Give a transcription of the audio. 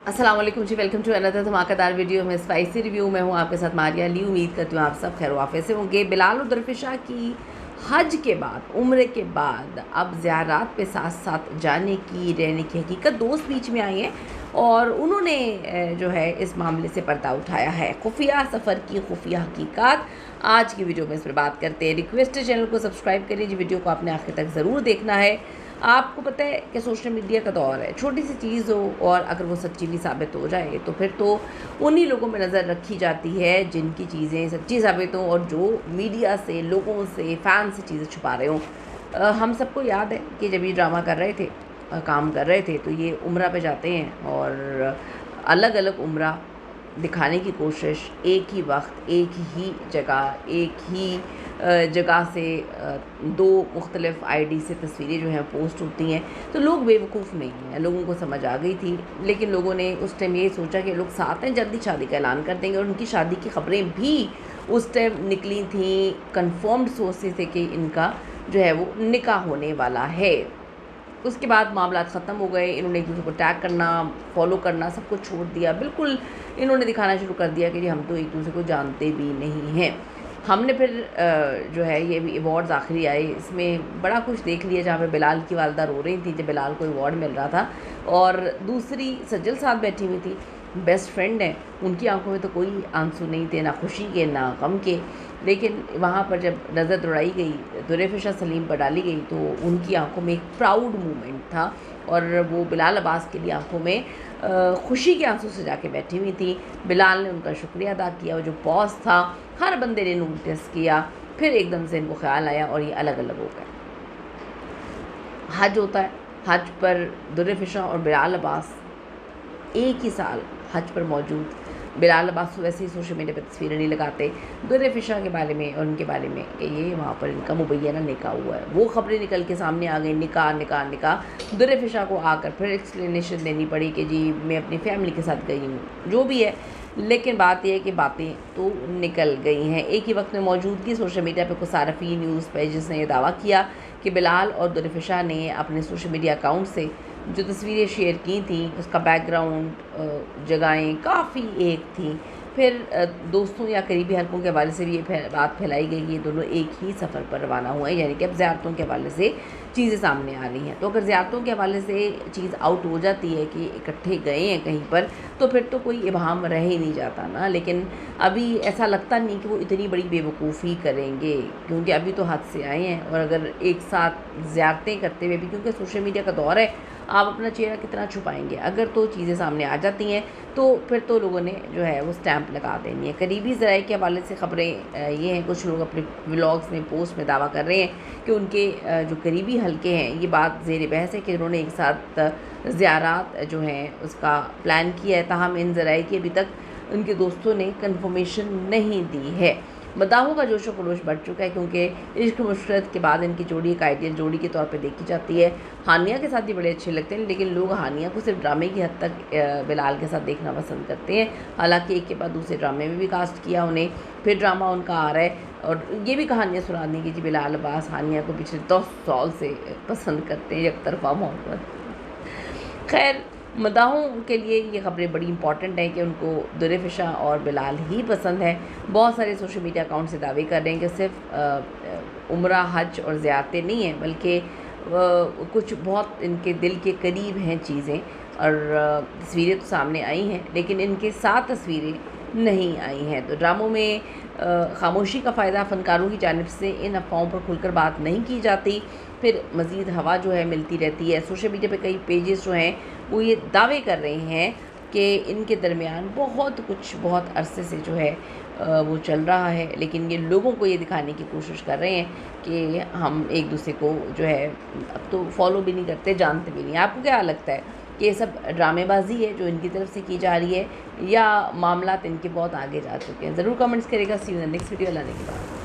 अस्सलाम वालेकुम जी, welcome to another धमाकेदार वीडियो में स्पाइसी रिव्यू में हूँ आपके साथ मारिया अली। उम्मीद करती हूँ आप सब खैर वाफियत से होंगे। बिलाल और दरफिशा की हज के बाद, उम्र के बाद अब ज़ियारात पे साथ साथ जाने की, रहने की हकीकत दोस्त बीच में आई हैं और उन्होंने जो है इस मामले से पर्दा उठाया है। खुफिया सफ़र की खुफिया हकीकत आज की वीडियो में इस पर बात करते हैं। रिक्वेस्ट है चैनल को सब्सक्राइब करिए जी, वीडियो को आपने आखिर तक ज़रूर देखना है। आपको पता है कि सोशल मीडिया का दौर है, छोटी सी चीज़ हो और अगर वो सच्ची भी साबित हो जाए तो फिर तो उन्हीं लोगों में नज़र रखी जाती है जिनकी चीज़ें सच्ची साबित हों और जो मीडिया से, लोगों से, फ़ैन से चीज़ें छुपा रहे हों। हम सबको याद है कि जब ये ड्रामा कर रहे थे, काम कर रहे थे, तो ये उम्रा पे जाते हैं और अलग अलग उम्रा दिखाने की कोशिश, एक ही वक्त, एक ही जगह, एक ही जगह से दो मुख्तलिफ़ आईडी से तस्वीरें जो हैं पोस्ट होती हैं। तो लोग बेवकूफ़ नहीं हैं, लोगों को समझ आ गई थी, लेकिन लोगों ने उस टाइम ये सोचा कि लोग साथ हैं, जल्दी शादी का ऐलान कर देंगे और उनकी शादी की ख़बरें भी उस टाइम निकली थी। कन्फर्म्ड सोर्सेस थे कि इनका जो है वो निकाह होने वाला है। उसके बाद मामला ख़त्म हो गए, इन्होंने एक दूसरे को टैग करना, फॉलो करना सब कुछ छोड़ दिया। बिल्कुल इन्होंने दिखाना शुरू कर दिया कि जी हम तो एक दूसरे को जानते भी नहीं हैं। हमने फिर जो है ये भी अवार्ड्स आखिरी आए, इसमें बड़ा कुछ देख लिया जहाँ पे बिलाल की वालदा रो रही थी जब बिलाल को अवार्ड मिल रहा था और दूसरी सज्जल साथ बैठी हुई थी, बेस्ट फ्रेंड हैं। उनकी आंखों में तो कोई आंसू नहीं थे, ना खुशी के ना गम के। लेकिन वहाँ पर जब नज़र दौड़ाई गई, दरफिशा सलीम पर डाली गई, तो उनकी आंखों में एक प्राउड मोमेंट था और वो बिलाल अब्बास के लिए आंखों में खुशी के आंसू सजा के बैठी हुई थी। बिलाल ने उनका शुक्रिया अदा किया, वो जो बॉस था, हर बंदे ने नोटिस किया। फिर एकदम से इनको ख्याल आया और ये अलग अलग हो गए। हज होता है, हज पर दरफिशा और बिलाल अब्बास एक ही साल हज पर मौजूद। बिलाल अब्बास वैसे ही सोशल मीडिया पर तस्वीरें नहीं लगाते, दरफिशा के बारे में और उनके बारे में कि ये वहाँ पर इनका मुबैना निकाह हुआ है, वो खबरें निकल के सामने आ गई, निकाह निकाह निकाह। दरफिशा को आकर फिर एक्सप्लेनेशन देनी पड़ी कि जी मैं अपनी फैमिली के साथ गई हूँ, जो भी है। लेकिन बात यह है कि बातें तो निकल गई हैं। एक ही वक्त में मौजूदगी सोशल मीडिया पर कुछ सारफी न्यूज़ पेजेस ने यह दावा किया कि बिलाल और दरफिशा ने अपने सोशल मीडिया अकाउंट से जो तस्वीरें शेयर की थी, उसका बैकग्राउंड, जगहें काफ़ी एक थी। फिर दोस्तों या करीबी हलकों के हवाले से भी ये बात फैलाई गई कि ये दोनों एक ही सफ़र पर रवाना हुए हैं, यानी कि अब ज़ियारतों के हवाले से चीज़ें सामने आ रही हैं। तो अगर ज़ियारतों के हवाले से चीज़ आउट हो जाती है कि इकट्ठे गए हैं कहीं पर, तो फिर तो कोई इबहम रह ही नहीं जाता ना। लेकिन अभी ऐसा लगता नहीं कि वो इतनी बड़ी बेवकूफ़ी करेंगे, क्योंकि अभी तो हद से आए हैं। और अगर एक साथ ज़ियारतें करते हुए भी, क्योंकि सोशल मीडिया का दौर है, आप अपना चेहरा कितना छुपाएंगे, अगर तो चीज़ें सामने आ जाती हैं तो फिर तो लोगों ने जो है वो स्टैंप लगा देनी है। करीबी ज़राए के हवाले से ख़बरें ये हैं, कुछ लोग अपने व्लॉग्स में, पोस्ट में दावा कर रहे हैं कि उनके जो करीबी हलके हैं, ये बात ज़ेर बहस है कि उन्होंने एक साथ ज़ियारात जो हैं उसका प्लान किया है। ताहम इन ज़राए की अभी तक उनके दोस्तों ने कन्फर्मेशन नहीं दी है। मदाहों का जोशो खरोश बढ़ चुका है, क्योंकि इश्क मुशरत के बाद इनकी जोड़ी एक आइडियल जोड़ी के तौर पे देखी जाती है। हानिया के साथ भी बड़े अच्छे लगते हैं, लेकिन लोग हानिया को सिर्फ ड्रामे की हद तक बिलाल के साथ देखना पसंद करते हैं। हालांकि एक के बाद दूसरे ड्रामे में भी कास्ट किया उन्हें, फिर ड्रामा उनका आ रहा है और ये भी कहानियाँ सुना दी कि जी बिलाल अब्बास हानिया को पिछले 10 साल से पसंद करते हैं, एक तरफा मोहब्बत। खैर, मदाहों के लिए ये ख़बरें बड़ी इंपॉर्टेंट हैं कि उनको दरफिशा और बिलाल ही पसंद है। बहुत सारे सोशल मीडिया अकाउंट से दावे कर रहे हैं कि सिर्फ उम्रा, हज और ज़ियारतें नहीं हैं, बल्कि कुछ बहुत इनके दिल के करीब हैं चीज़ें। और तस्वीरें तो सामने आई हैं, लेकिन इनके साथ तस्वीरें नहीं आई हैं। तो ड्रामों में खामोशी का फ़ायदा फ़नकारों की जानिब से इन अफ़वाहों पर खुलकर बात नहीं की जाती, फिर मज़ीद हवा जो है मिलती रहती है। सोशल मीडिया पे कई पेजेस जो हैं वो ये दावे कर रहे हैं कि इनके दरमियान बहुत कुछ, बहुत अरसे से जो है वो चल रहा है, लेकिन ये लोगों को ये दिखाने की कोशिश कर रहे हैं कि हम एक दूसरे को जो है अब तो फॉलो भी नहीं करते, जानते भी नहीं। आपको क्या लगता है कि ये सब ड्रामेबाजी है जो इनकी तरफ से की जा रही है, या मामलात इनके बहुत आगे जा चुके हैं? ज़रूर कमेंट्स करेगा। See you in the next video लाने के बाद।